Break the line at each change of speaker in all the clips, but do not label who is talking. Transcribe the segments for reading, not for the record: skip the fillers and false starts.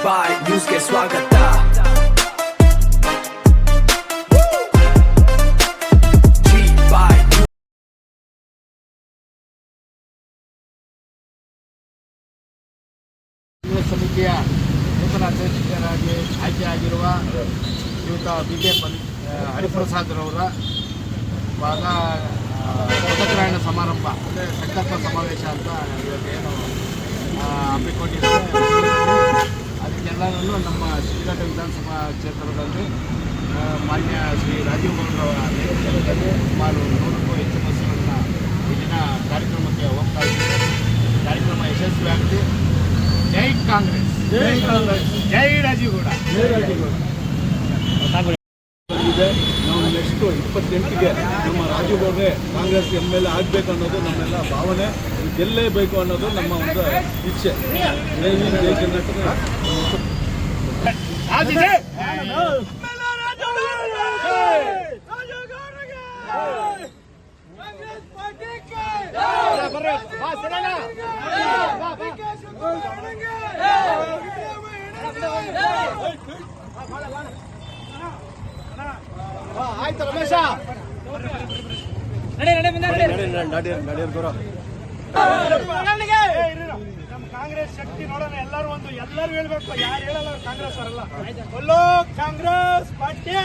ಬಾಯ್ ನ್ಯೂಸ್ಗೆ ಸ್ವಾಗತ.
ಕಾಂಗ್ರೆಸ್ ಸಮಿತಿಯ ನೂತನ ಅಧ್ಯಕ್ಷರಾಗಿ ಆಯ್ಕೆಯಾಗಿರುವ ಶ್ರೀಯುತ BK ಹರಿಪ್ರಸಾದ್ರವರ ಪದಗ್ರಹಣ ಸಮಾರಂಭ ಅಂದರೆ ಸಂಕಲ್ಪ ಸಮಾವೇಶ ಅಂತ ಇವತ್ತೇನು ಹಮ್ಮಿಕೊಂಡಿದ್ದಾರೆ. ಅದಕ್ಕೆಲ್ಲರಲ್ಲೂ ನಮ್ಮ ಶಿಡ್ಲಘಟ್ಟ ವಿಧಾನಸಭಾ ಕ್ಷೇತ್ರದಲ್ಲಿ ಮಾನ್ಯ ಶ್ರೀ ರಾಜೀವ್ ಗೌಡ್ರವರ ನೇತೃತ್ವದಲ್ಲಿ ಸುಮಾರು 100ಕ್ಕೂ ಹೆಚ್ಚು ಬಸ್ಸುಗಳನ್ನು ಇಲ್ಲಿನ ಕಾರ್ಯಕ್ರಮಕ್ಕೆ ಹೋಗ್ತಾ ಇದ್ದಾರೆ. ಕಾರ್ಯಕ್ರಮ ಯಶಸ್ವಿಯಾಗಲಿ. ಜೈ ಕಾಂಗ್ರೆಸ್, ಜೈ ಕಾಂಗ್ರೆಸ್, ಜೈ ರಾಜೀವ್ ಗೌಡ, ಜೈ ರಾಜೀವ್ ಗೌಡ.
ನಾವು ನೆಕ್ಸ್ಟ್ 28ಗೆ ನಮ್ಮ ರಾಜೀವ್ ಗೌಡ್ರೆ ಕಾಂಗ್ರೆಸ್ MLA ಆಗಬೇಕು ಅನ್ನೋದು ನಮ್ಮೆಲ್ಲ ಭಾವನೆ, ಗೆಲ್ಲೇಬೇಕು ಅನ್ನೋದು ನಮ್ಮ ಒಂದು ಇಚ್ಛೆ.
ಆಯ್ತು ರಮೇಶ,
ನಡೆಯೋರು ಗೌರವ.
ನಮ್ಮ ಕಾಂಗ್ರೆಸ್ ಶಕ್ತಿ ನೋಡೋಣ. ಎಲ್ಲರೂ ಹೇಳ್ಬೇಕು, ಯಾರು ಹೇಳಲ್ಲ ಕಾಂಗ್ರೆಸ್ ಅವರಲ್ಲ. ಒಲ್ಲೋ ಕಾಂಗ್ರೆಸ್ ಪಾರ್ಟಿಗೆ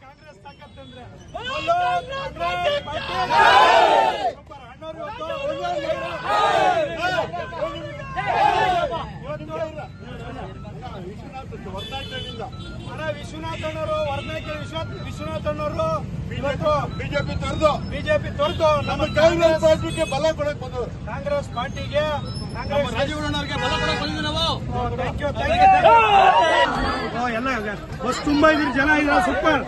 ಕಾಂಗ್ರೆಸ್ ತಾಕತ್ತಂದ್ರೆ ವಿಶ್ವನಾಥಣ್ಣವರು ವಿಶ್ವನಾಥಣ್ಣವರು ಇವತ್ತು ಬಿಜೆಪಿ ತೊರೆದು ನಮ್ಮ ಕಾಂಗ್ರೆಸ್ ಪಾರ್ಟಿಗೆ ಬಲ ಕೊಡಕ್ ಬಂದವರು. ಕಾಂಗ್ರೆಸ್ ಪಾರ್ಟಿಗೆ ರಾಜೀವ್ ಗೌಡರಿಗೆ ಬಲ ಕೊಡಕ್ ಬಂದಿದ್ದೀವಿ ನಾವು. ಎಲ್ಲ ಬಸ್ ತುಂಬಾ ಇದ್ರಿ, ಜನ ಇದ್ರ, ಸೂಪರ್.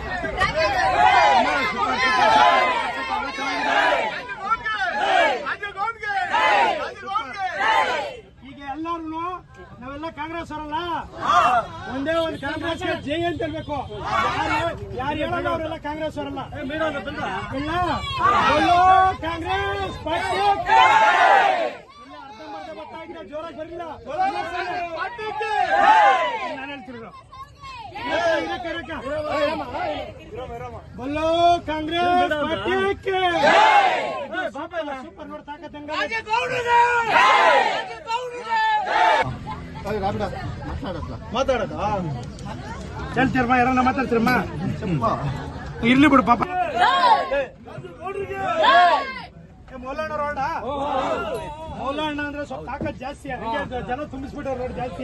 ಈಗ ಎಲ್ಲಾರು ನಾವೆಲ್ಲ ಕಾಂಗ್ರೆಸ್ ಅವರಲ್ಲ, ಒಂದೇ ಒಂದು ಕಾಂಗ್ರೆಸ್ಗೆ ಜೈ ಅಂತ ಹೇಳ್ಬೇಕು. ಯಾರು ಹೇಳೋಣ ಅವರೆಲ್ಲ ಕಾಂಗ್ರೆಸ್ ಅವರಲ್ಲ. ಇಲ್ಲ ಕಾಂಗ್ರೆಸ್ ಪಾರ್ಟಿ ಅರ್ಧಂಬರ್ಧ ಗೊತ್ತಾಗಿದೆ, ಜೋರಾಗಿ ಬರಲಿಲ್ಲ. ನಾನು ಹೇಳ್ತಿರೋ ಬಲ್ಲೋ ಕಾಂಗ್ರೆಸ್ ಪಾರ್ಟಿಗೆ ಸೂಪರ್. ನೋಡಿ ತಾಕತ್ತಂಗ ಮಾತಾಡೋದ ಹೇಳ್ತೀರಮ್ಮ, ಯಾರನ್ನ ಮಾತಾಡ್ತೀರಮ್ಮ? ಇರ್ಲಿ ಬಿಡು ಪಾಪ. ಮೌಲಣ್ಣ ರೋಡ, ಮೌಲಣ್ಣ ಅಂದ್ರೆ ಸ್ವಲ್ಪ ತಾಕತ್ ಜಾಸ್ತಿ, ಅದಕ್ಕೆ ಜನ ತುಂಬಿಸ್ಬಿಟ್ಟವ್ರು ನೋಡಿ ಜಾಸ್ತಿ.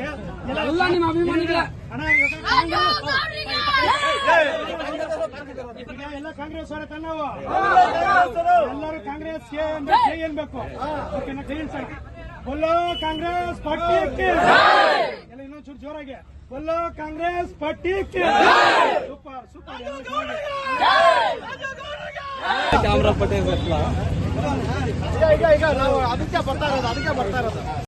ಎಲ್ಲ ಕಾಂಗ್ರೆಸ್ ಅವರೇ ತಾವು, ಎಲ್ಲರೂ ಕಾಂಗ್ರೆಸ್ ಜೈ ಅನ್ಬೇಕು. ಓಕೆನಾ? ಜೈ ಸರ್. बोलो कांग्रेस पार्टी के ಇನ್ನೊಂದು ಚೂರು ಜೋರಾಗಿ बोलो कांग्रेस पार्टी के ಸೂಪರ್ ಸೂಪರ್.
ಕ್ಯಾಮ್ರಾ ಪಟೇಲ್
ಈಗ ನಾವು ಅದಕ್ಕೆ ಬರ್ತಾ ಇರೋದು